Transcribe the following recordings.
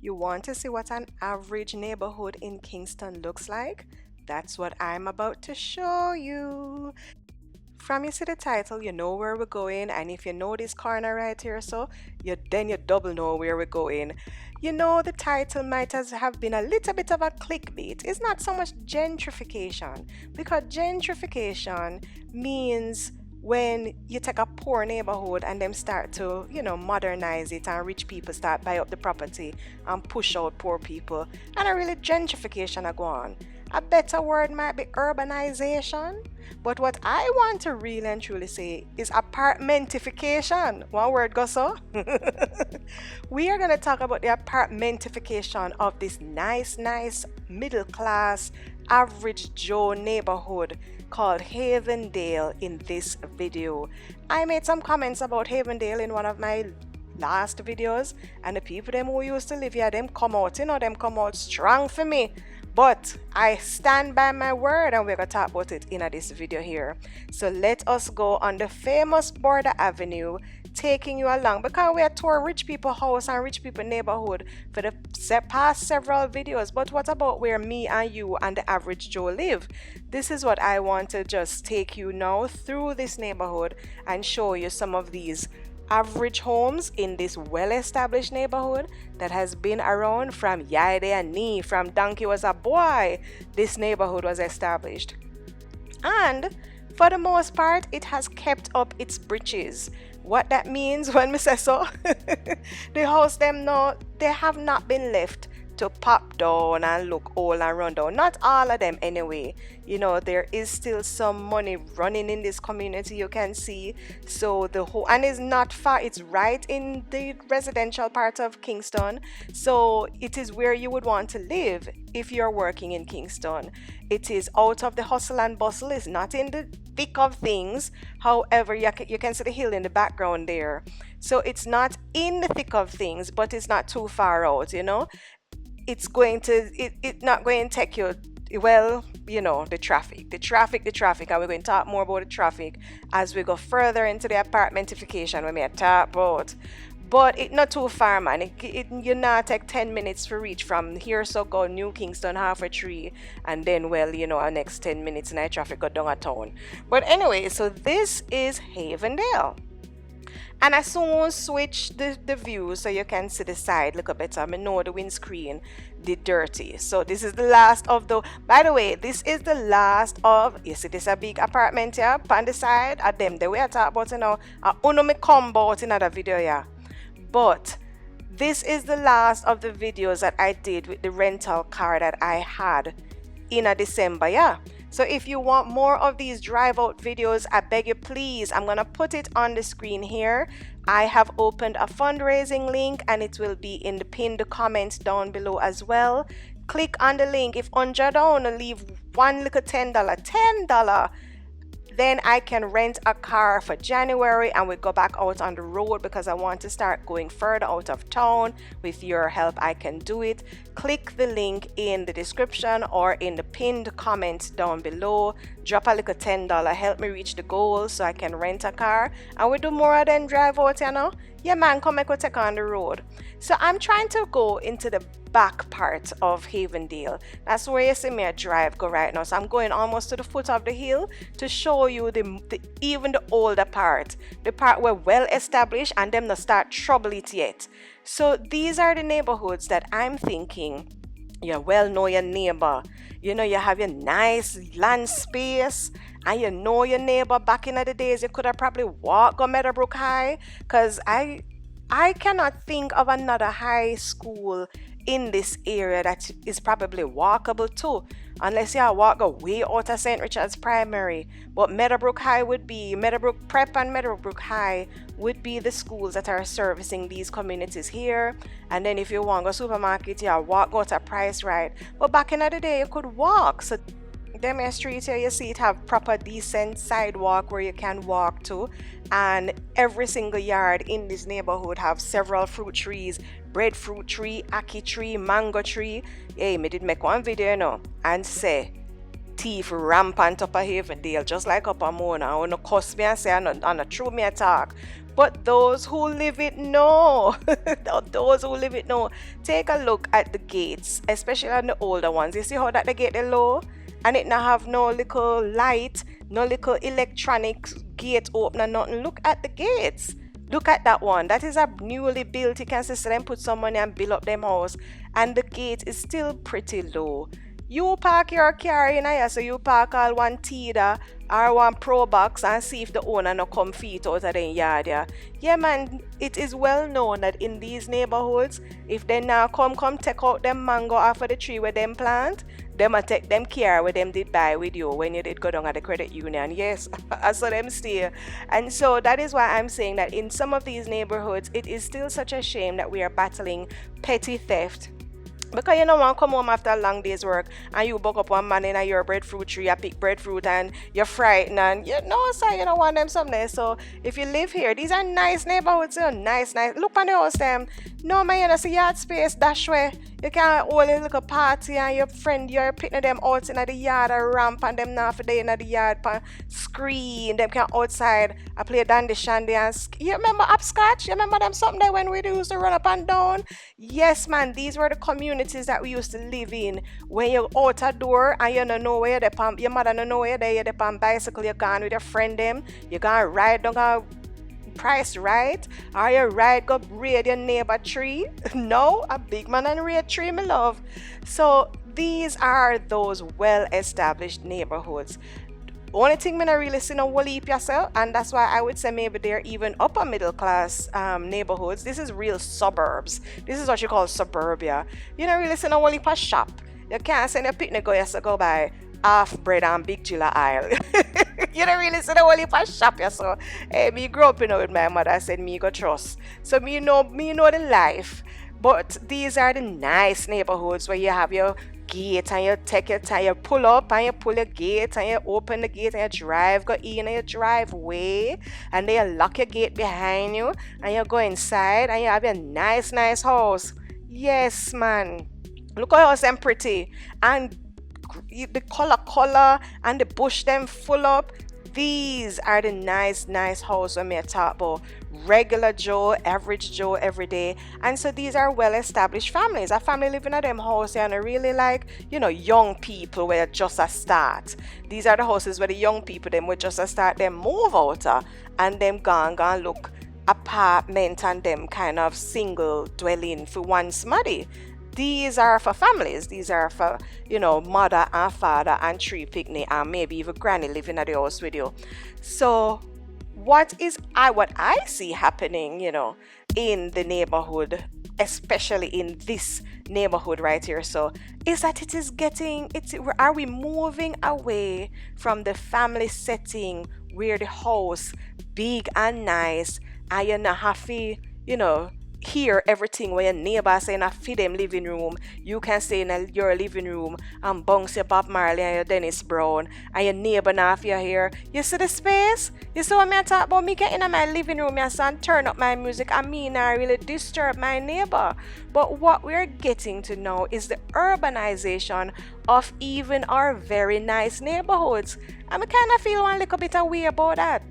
You want to see what an average neighborhood in Kingston looks like? That's what I'm about to show you. From you see the title, you know where we're going, and if you know this corner right here, so you double know where we're going. You know the title might have been a little bit of a clickbait. It's not so much gentrification, because gentrification means when you take a poor neighborhood and them start to, modernize it, and rich people start buy up the property and push out poor people, and a really gentrification a go on. A better word might be urbanization, but what I want to really and truly say is apartmentification. One word go so. We are going to talk about the apartmentification of this nice middle class average Joe neighborhood called Havendale in this video. I made some comments about Havendale in one of my last videos, and the people them who used to live here, them come out, them come out strong for me. But I stand by my word, and we're going to talk about it in this video here. So let us go on the famous Border Avenue, taking you along, because we are tour rich people house and rich people neighborhood for the past several videos. But what about where me and you and the average Joe live? This is what I want to just take you now through this neighborhood and show you some of these average homes in this well-established neighborhood that has been around from Yide and Knee, from Donkey was a boy. This neighborhood was established, and for the most part it has kept up its britches. What that means when we say so, the house them now, they have not been left to pop down and look old and run down. Not all of them anyway. There is still some money running in this community, you can see. So the whole, and it's not far, it's right in the residential part of Kingston. So it is where you would want to live if you're working in Kingston. It is out of the hustle and bustle, it's not in the thick of things. However, you can see the hill in the background there. So it's not in the thick of things, but it's not too far out, It's not going to take you, the traffic, and we're going to talk more about the traffic as we go further into the apartmentification when we talk about. But it's not too far, man. You not take 10 minutes to reach from here, so go New Kingston, halfway tree, and then, our next 10 minutes in traffic go down a town. But anyway, so this is Havendale. And I soon switch the view so you can see the side look a better. I know the windscreen did dirty. So this is the last of by the way, this is the last of, you see this a big apartment here on the side of them. The way I talk about, I only me combo out in another video here. But this is the last of the videos that I did with the rental car that I had in December, yeah. So if you want more of these drive out videos, I beg you please, I'm going to put it on the screen here. I have opened a fundraising link, and it will be in the pinned comment down below as well. Click on the link. If $100, leave one little $10, then I can rent a car for January, and we go back out on the road because I want to start going further out of town. With your help, I can do it. Click the link in the description or in the pinned comment down below. Drop a little $10, help me reach the goal so I can rent a car, and we do more than drive out, Yeah, man, come and go take on the road. So I'm trying to go into the back part of Havendale. That's where you see me drive go right now. So I'm going almost to the foot of the hill to show you even the older part, the part where well established and them not start trouble it yet. So these are the neighborhoods that I'm thinking you well know your neighbor. You have your nice land space, and you know your neighbor. Back in the days, you could have probably walked go Meadowbrook High, because I cannot think of another high school in this area that is probably walkable too, unless you walk way out of St. Richard's Primary. But Meadowbrook Prep and Meadowbrook High would be the schools that are servicing these communities here. And then if you want to go supermarket, you walk out to Price Right. But back in the day, you could walk. So them street here, you see it have proper decent sidewalk where you can walk to, and every single yard in this neighborhood have several fruit trees, breadfruit tree, ackee tree, mango tree. Hey, me did make one video and say thief rampant up a Havendale, just like up a Mona. I wanna cuss me and say and a true me attack. But those who live it know. Those who live it know. Take a look at the gates, especially on the older ones. You see how that they get the low? And it now have no little light, no little electronic gate opener, nothing. Look at the gates. Look at that one. That is a newly built. You can see them put some money and build up them house. And the gate is still pretty low. You park your car in here, so you park all one Tida or one Pro Box and see if the owner no come feet out of the yard. Yeah man, it is well known that in these neighborhoods, if they now come take out them mango off of the tree where them plant, them a take them care where them did buy with you when you did go down at the credit union. Yes, I saw them stay. And so that is why I'm saying that in some of these neighborhoods, it is still such a shame that we are battling petty theft. Because you don't want to come home after a long day's work and you buck up one man in your breadfruit tree, you pick breadfruit and you're frightened and you know, so you don't want them someday. So if you live here, these are nice neighborhoods, nice. Look on the house them. No man, you see yard space, dash way. You can hold a little party and your friend, you're picking them out in the yard or ramp and them now for day in the yard screen. Them can outside I play dandy shandy and you remember upscotch? You remember them something there when we used to run up and down? Yes man, these were the communities that we used to live in. When you're out a door and you don't know where you're there, your mother don't know where you're there on bicycle, you're gone with your friend them, you're gonna ride down price right, or you ride go raid your neighbor tree. No, a big man and raid tree, my love. So these are those well-established neighborhoods. Only thing me not really see no whole heap yourself, and that's why I would say maybe they're even upper middle class neighborhoods. This is real suburbs. This is what you call suburbia. You don't really see no whole heap of shop. You can't send a picnic go by half bread and big chiller aisle. You don't really see the whole heap of shop. So me grew up with my mother. I said me go trust. So me know the life. But these are the nice neighborhoods where you have your gate and you take your time, you pull up and you pull your gate and you open the gate and you drive, go in your driveway and then you lock your gate behind you and you go inside and you have your nice house. Yes man, look how house them pretty and the color and the bush them full up. These are the nice house when me talk about regular Joe, average Joe every day. And so these are well-established families. A family living at them house and really like, young people where just a start. These are the houses where the young people them will just a start them move out and them gone look apartment and them kind of single dwelling for one smuddy. These are for families. These are for, mother and father and tree picnic and maybe even granny living at the house with you. So what I see happening, in the neighborhood, especially in this neighborhood right here, so is that are we moving away from the family setting where the house big and nice and you not have to, hear everything when your neighbor saying I feed them living room. You can stay in your living room and bounce your Bob Marley and your Dennis Brown and your neighbor now if you're here. You see the space? You see what I talk about? Me getting in my living room and turn up my music and me not really disturb my neighbor. But what we're getting to know is the urbanization of even our very nice neighborhoods. And I kind of feel one little bit of way about that.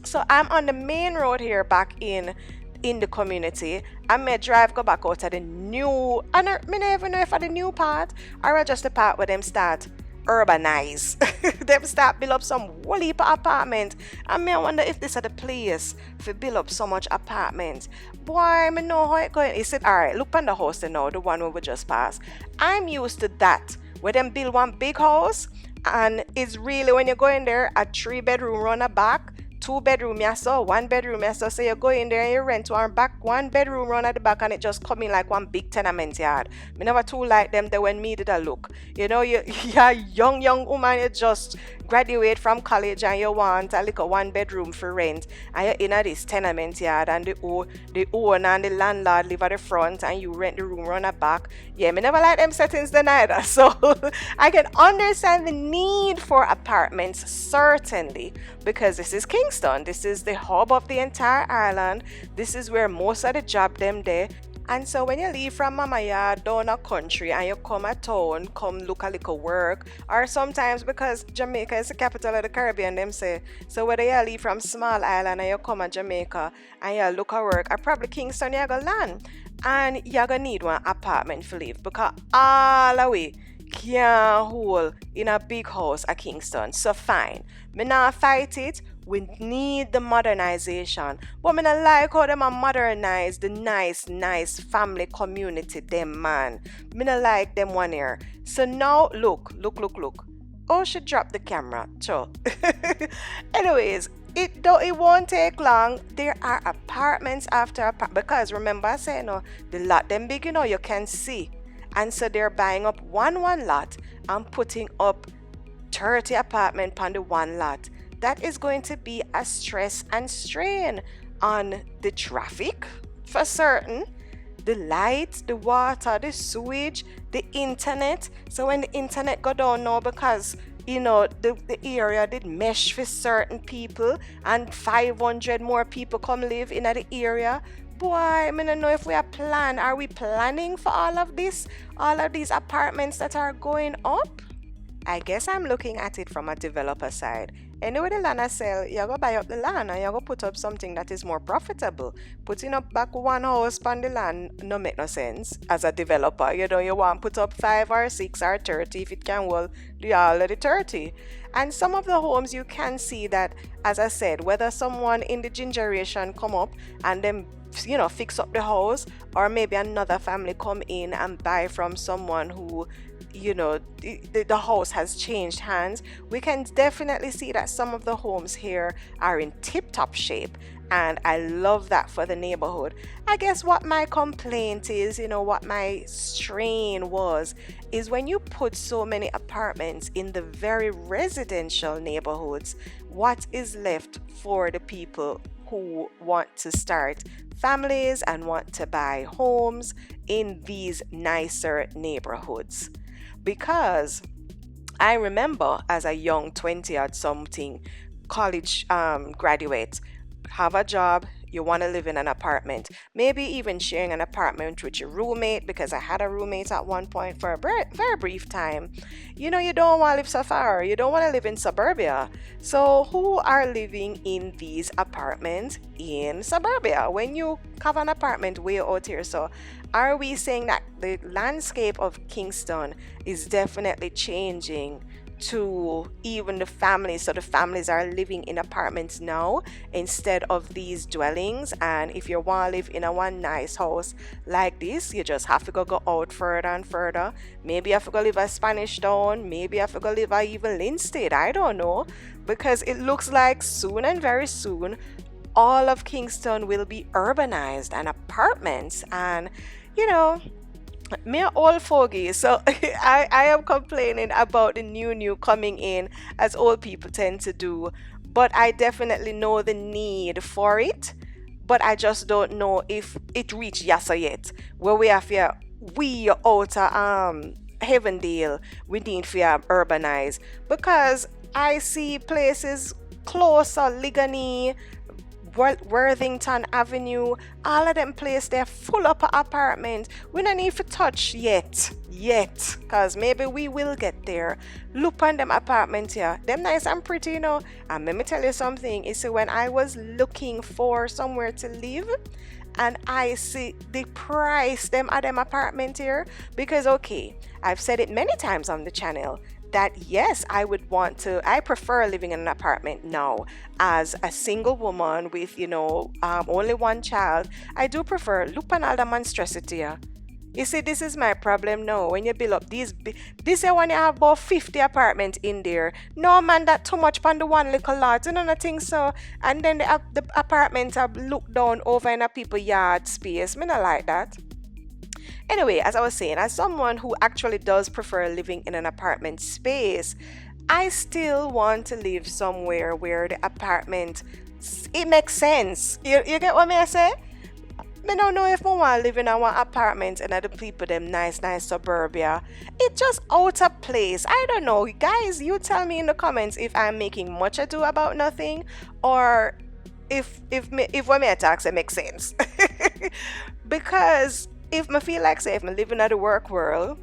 So I'm on the main road here back in the community. I may drive go back out of the new, and I never even know if the new part or just the part where them start urbanize. Them start build up some whole heap of apartment. And I wonder if this is the place for build up so much apartment. Boy, I know how it going. He said, alright, look on the house now, the one we just passed. I'm used to that. Where them build one big house and it's really when you go in there, a 3-bedroom run a back, 2-bedroom, so 1-bedroom, so you go in there and you rent one 1-bedroom run at the back and it just come in like one big tenement yard. Me never too like them there when me did a look. You're a young woman, you just graduate from college and you want a little 1-bedroom for rent and you're in this tenement yard and the owner and the landlord live at the front and you rent the room run at the back. Yeah, me never like them settings then either. So I can understand the need for apartments, certainly, because this is Kingston. This is the hub of the entire island. This is where most of the job them there. And so when you leave from mama yard down a country and you come a town, come look a little work, or sometimes because Jamaica is the capital of the Caribbean, them say, so whether you leave from small island and you come to Jamaica and you look at work, or probably Kingston you go land, and you gonna need one apartment for live because all the way can't hold in a big house at Kingston. So fine. Me not fight it. We need the modernization. But me not like how them a modernize the nice family community them man. Me not like them one here. So now look. Oh, she dropped the camera. Sure. Anyways, it won't take long. There are apartments after because remember I said no, the lot them big, you can see. And so they're buying up one lot and putting up 30 apartments on the one lot. That is going to be a stress and strain on the traffic for certain, the lights, the water, the sewage, the internet. So when the internet go down now because the area did mesh for certain people and 500 more people come live in the area. Boy, I don't know if we are we planning for all of this, all of these apartments that are going up? I guess I'm looking at it from a developer side. Anyway, the land I sell, you go buy up the land and you go put up something that is more profitable. Putting up back one house on the land no make no sense as a developer. You want to put up 5 or 6 or 30 if it can well do all of the 30. And some of the homes you can see that, as I said, whether someone in the generation come up and them fix up the house, or maybe another family come in and buy from someone who the house has changed hands. We can definitely see that some of the homes here are in tip-top shape, and I love that for the neighborhood. I guess what my complaint is, what my strain was, is when you put so many apartments in the very residential neighborhoods, what is left for the people who want to start families and want to buy homes in these nicer neighborhoods? Because I remember as a young 20 or something college graduate, have a job, you want to live in an apartment, maybe even sharing an apartment with your roommate, because I had a roommate at one point for a very brief time. You don't want to live so far, you don't want to live in suburbia. So who are living in these apartments in suburbia when you have an apartment way out here? So are we saying that the landscape of Kingston is definitely changing to even the families? So the families are living in apartments now instead of these dwellings. And if you want to live in a one nice house like this, you just have to go out further and further. Maybe you have to go live a Spanish Town, maybe you have to go live a even Linstead, I don't know, because it looks like soon and very soon all of Kingston will be urbanized and apartments. And me an old fogey, so I am complaining about the new coming in, as old people tend to do. But I definitely know the need for it. But I just don't know if it reached Yasa yet, where we have here, we out Havendale, we need to urbanize. Because I see places closer, Ligani, Worthington Avenue, all of them places they're full up of apartments. We don't need to touch yet, because maybe we will get there. Look on them apartments here, them nice and pretty, And let me tell you something, you see, when I was looking for somewhere to live, and I see the price them at them apartment here, because okay, I've said it many times on the channel that yes, I prefer living in an apartment now as a single woman with only one child. I do prefer look on all the monstrosity here. You see, this is my problem now. When you build up this year, when you have about 50 apartments in there, no man, that too much on the one little lot, I think so. And then the apartments are looked down over in a people yard space. Me not like that. Anyway, as I was saying, as someone who actually does prefer living in an apartment space, I still want to live somewhere where the apartment, it makes sense. You get what I say? I don't know if I want to live in our apartment and other people them nice suburbia. It's just out of place. I don't know. Guys, you tell me in the comments if I'm making much ado about nothing, or if what me attacks it makes sense. Because if me feel like say if me live in the work world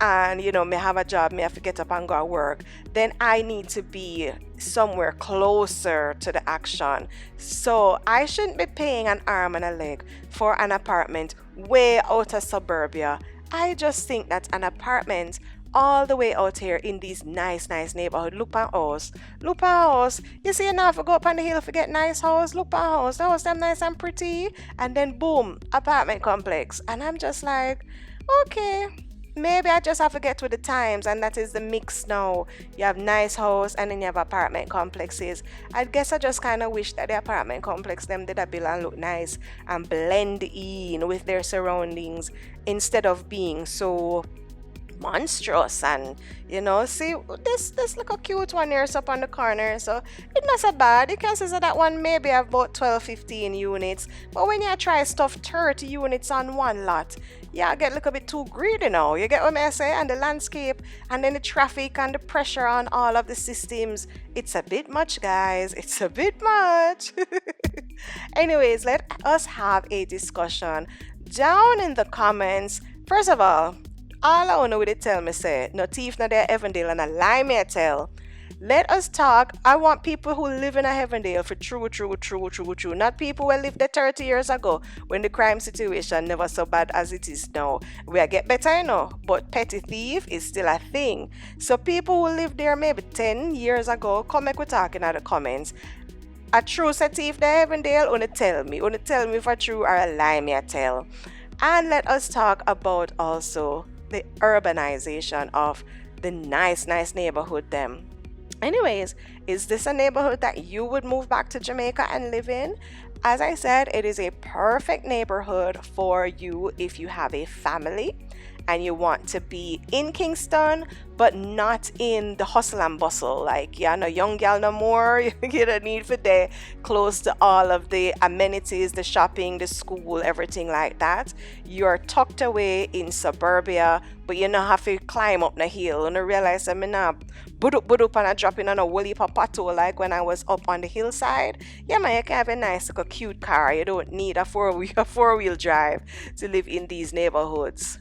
and me have a job, me have to get up and go to work, then I need to be somewhere closer to the action. So I shouldn't be paying an arm and a leg for an apartment way out of suburbia. I just think that an apartment all the way out here in these nice neighborhood. Look at house. Look at house. You see, you now have to go up on the hill to get nice house. Look at house. The house them nice and pretty. And then boom, apartment complex. And I'm just like, okay, maybe I just have to get with the times, and that is the mix now. You have nice house and then you have apartment complexes. I guess I just kind of wish that the apartment complex them did a bill and look nice and blend in with their surroundings instead of being so monstrous. And see this little cute one here up on the corner, so it's not so bad. You can see that one maybe have about 12-15 units, but when you try stuff 30 units on one lot, I get a little bit too greedy now. You get what I say? And the landscape and then the traffic and the pressure on all of the systems, it's a bit much, guys. It's a bit much. Anyways, let us have a discussion down in the comments. First of all I wanna with it tell me say, no thief no there Havendale and a lie me tell. Let us talk. I want people who live in a Havendale for true. Not people who lived there 30 years ago when the crime situation never so bad as it is now. We are get better, but petty thief is still a thing. So people who lived there maybe 10 years ago, come make we talking in the comments. A true set thief there Havendale, wanna tell me if a true or a lie me a tell. And let us talk about also the urbanization of the nice neighborhood them. Anyways, is this a neighborhood that you would move back to Jamaica and live in? As I said, it is a perfect neighborhood for you if you have a family and you want to be in Kingston but not in the hustle and bustle. Like no young girl no more. You don't need for there close to all of the amenities, the shopping, the school, everything like that. You're tucked away in suburbia, but you don't have to climb up the hill and realize that I'm not bud up and I drop in on a woolly papato like when I was up on the hillside. Yeah, man, you can have a nice like a cute car. You don't need a four-wheel drive to live in these neighborhoods.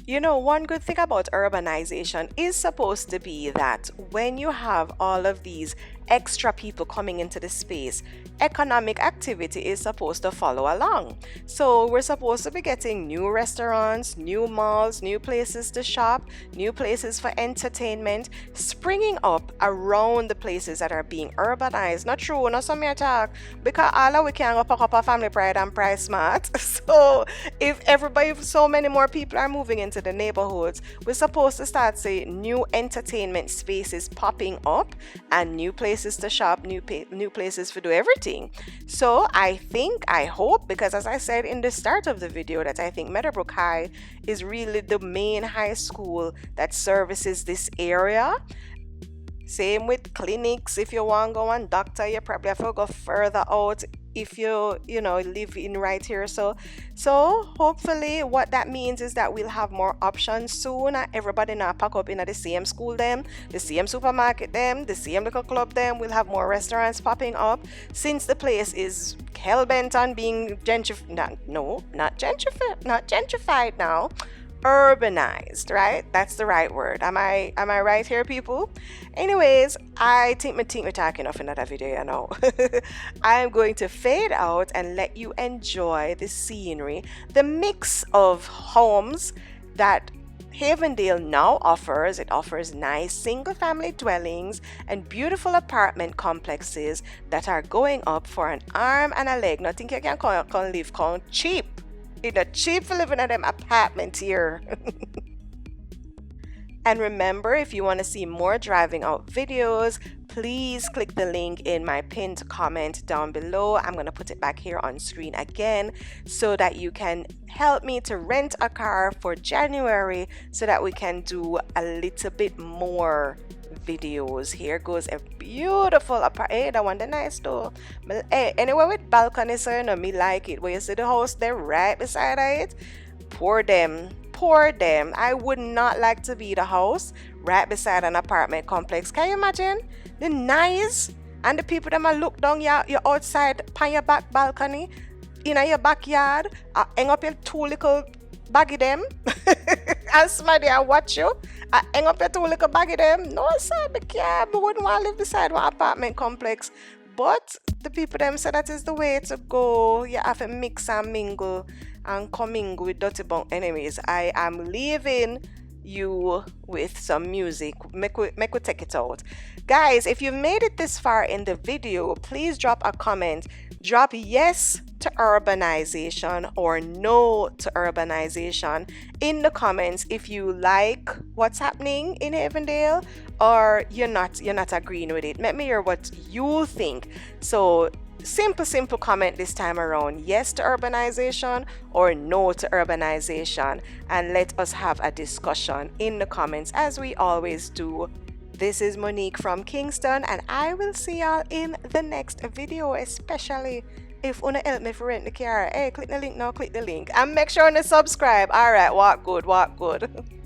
One good thing about urbanization is supposed to be that when you have all of these extra people coming into the space, economic activity is supposed to follow along. So we're supposed to be getting new restaurants, new malls, new places to shop, new places for entertainment, springing up around the places that are being urbanized. Not true, not some talk, because all we can go pack up a family pride and price smart. So if so many more people are moving into the neighborhoods, we're supposed to start seeing new entertainment spaces popping up and new places to shop, new places to do everything. So I hope, because as I said in the start of the video, that I think Meadowbrook High is really the main high school that services this area. Same with clinics. If you want to go on doctor, you probably have to go further out if you live in right here. So hopefully what that means is that we'll have more options soon. Everybody now pack up in the same school them, the same supermarket them, the same little club them. We'll have more restaurants popping up since the place is hell-bent on being not gentrified now. Urbanized, right? That's the right word. Am I right here, people? Anyways, I think we're talking enough in that video, I'm going to fade out and let you enjoy the scenery, the mix of homes that Havendale now offers. It offers nice single-family dwellings and beautiful apartment complexes that are going up for an arm and a leg. Nothing you can live cheap. Cheap for living in them apartments here. And remember, if you want to see more driving out videos, please click the link in my pinned comment down below. I'm going to put it back here on screen again so that you can help me to rent a car for January so that we can do a little bit more videos. Here goes a beautiful apartment. Hey, that one the nice though. But hey, anyway with balcony, so me like it. Where you see the house there right beside it, pour them. I would not like to be the house right beside an apartment complex. Can you imagine the nice and the people that might look down your outside on your back balcony? in your backyard, hang up your two little baggy them, and somebody I watch you, hang up your two little baggy them. No, sir, I wouldn't want to live beside one apartment complex. But the people them say that is the way to go. You have to mix and mingle and commingle with dirty bunk enemies. I am leaving you with some music. Make we take it out. Guys, if you've made it this far in the video, please drop a comment. Drop yes to urbanization or no to urbanization in the comments if you like what's happening in Havendale or you're not agreeing with it. Let me hear what you think. So simple comment this time around: yes to urbanization or no to urbanization, and let us have a discussion in the comments as we always do. This is Monique from Kingston, and I will see y'all in the next video, especially if you help me for rent the car. Hey, click the link now, click the link, and make sure to subscribe. All right, walk good.